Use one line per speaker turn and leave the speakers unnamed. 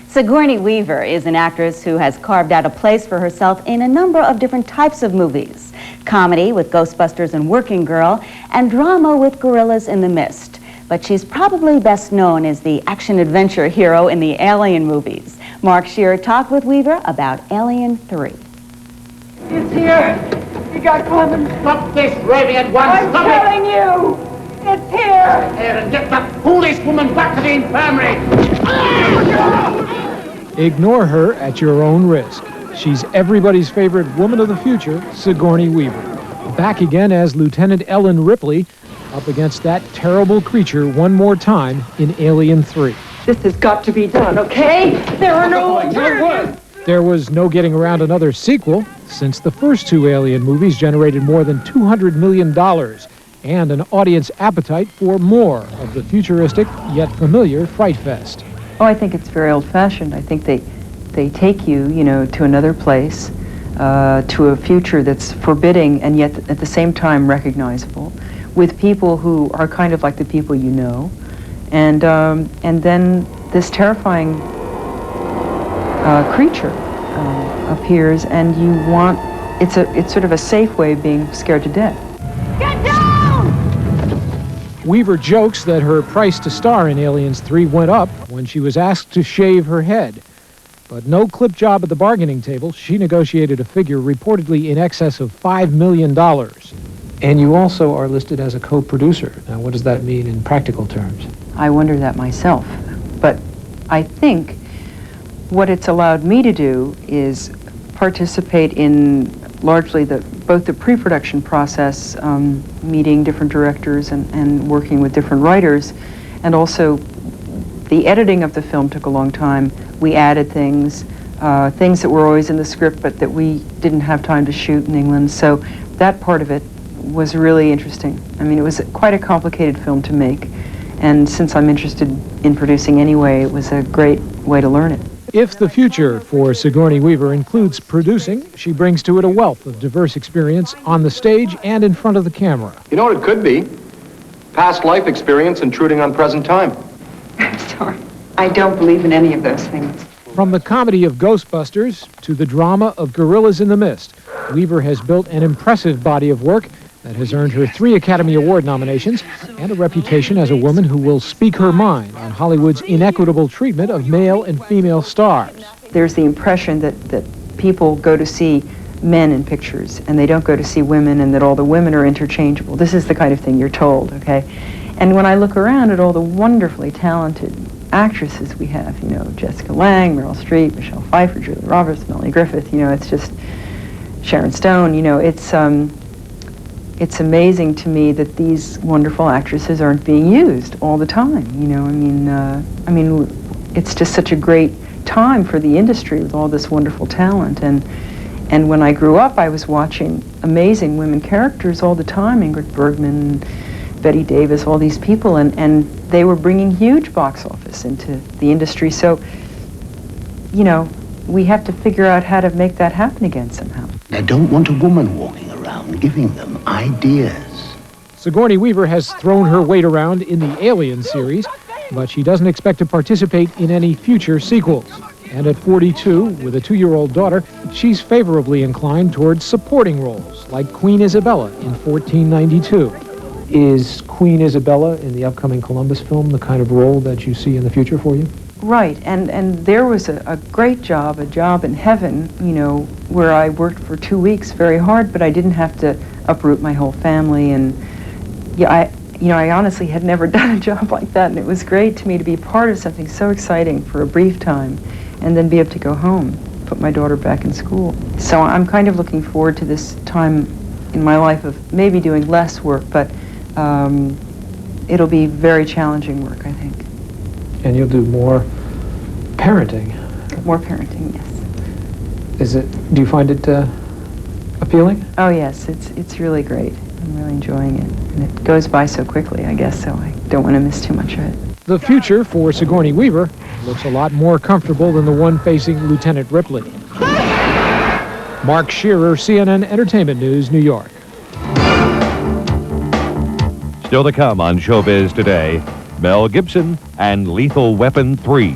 Sigourney Weaver is an actress who has carved out a place for herself in a number of different types of movies. Comedy with Ghostbusters and Working Girl, and drama with Gorillas in the Mist. But she's probably best known as the action-adventure hero in the Alien movies. Mark Shearer talked with Weaver about Alien 3.
It's here! You got Clemens!
Stop this raving at once!
I'm telling you! It's here!
Here, and get that foolish woman back to the infirmary!
Ignore her at your own risk. She's everybody's favorite woman of the future, Sigourney Weaver. Back again as Lieutenant Ellen Ripley, up against that terrible creature one more time in Alien 3.
This has got to be done, okay? There are no alternatives!
There was no getting around another sequel, since the first two Alien movies generated more than $200 million and an audience appetite for more of the futuristic yet familiar Fright Fest.
Oh, I think it's very old-fashioned. I think they take you, to another place, to a future that's forbidding and yet at the same time recognizable, with people who are kind of like the people you know, and then this terrifying creature appears, and you want it's sort of a safe way of being scared to death.
Get down!
Weaver jokes that her price to star in Aliens 3 went up when she was asked to shave her head. But no clip job at the bargaining table. She negotiated a figure reportedly in excess of $5 million. And you also are listed as a co-producer. Now, what does that mean in practical terms?
I wonder that myself. But I think what it's allowed me to do is participate in largely both the pre-production process, meeting different directors and working with different writers, and also the editing of the film took a long time. We added things that were always in the script but that we didn't have time to shoot in England, so that part of it was really interesting. I mean, it was quite a complicated film to make, and since I'm interested in producing anyway, it was a great way to learn it.
If the future for Sigourney Weaver includes producing, she brings to it a wealth of diverse experience on the stage and in front of the camera.
You know what it could be? Past life experience intruding on present time.
I'm sorry. I don't believe in any of those things.
From the comedy of Ghostbusters to the drama of Gorillas in the Mist, Weaver has built an impressive body of work that has earned her 3 Academy Award nominations and a reputation as a woman who will speak her mind on Hollywood's inequitable treatment of male and female stars.
There's the impression that people go to see men in pictures and they don't go to see women, and that all the women are interchangeable. This is the kind of thing you're told, okay? And when I look around at all the wonderfully talented actresses we have, Jessica Lange, Meryl Streep, Michelle Pfeiffer, Julia Roberts, Melanie Griffith, it's just Sharon Stone, it's amazing to me that these wonderful actresses aren't being used all the time. I mean, it's just such a great time for the industry with all this wonderful talent. And when I grew up, I was watching amazing women characters all the time: Ingrid Bergman, Bette Davis, all these people, and they were bringing huge box office into the industry. So, we have to figure out how to make that happen again somehow.
I don't want a woman walking around giving them ideas.
Sigourney Weaver has thrown her weight around in the Alien series, but she doesn't expect to participate in any future sequels. And at 42, with a 2-year-old daughter, she's favorably inclined towards supporting roles, like Queen Isabella in 1492. Is Queen Isabella in the upcoming Columbus film the kind of role that you see in the future for you?
Right, and there was a great job, a job in heaven, where I worked for 2 weeks very hard, but I didn't have to uproot my whole family. And I honestly had never done a job like that, and it was great to me to be part of something so exciting for a brief time, and then be able to go home, put my daughter back in school. So I'm kind of looking forward to this time in my life of maybe doing less work, but it'll be very challenging work, I think.
And you'll do more parenting.
More parenting, yes.
Do you find it appealing?
Oh yes, it's really great. I'm really enjoying it. And it goes by so quickly, I guess, so I don't want to miss too much of it.
The future for Sigourney Weaver looks a lot more comfortable than the one facing Lieutenant Ripley. Mark Shearer, CNN Entertainment News, New York.
Still to come on Showbiz Today, Mel Gibson and Lethal Weapon 3.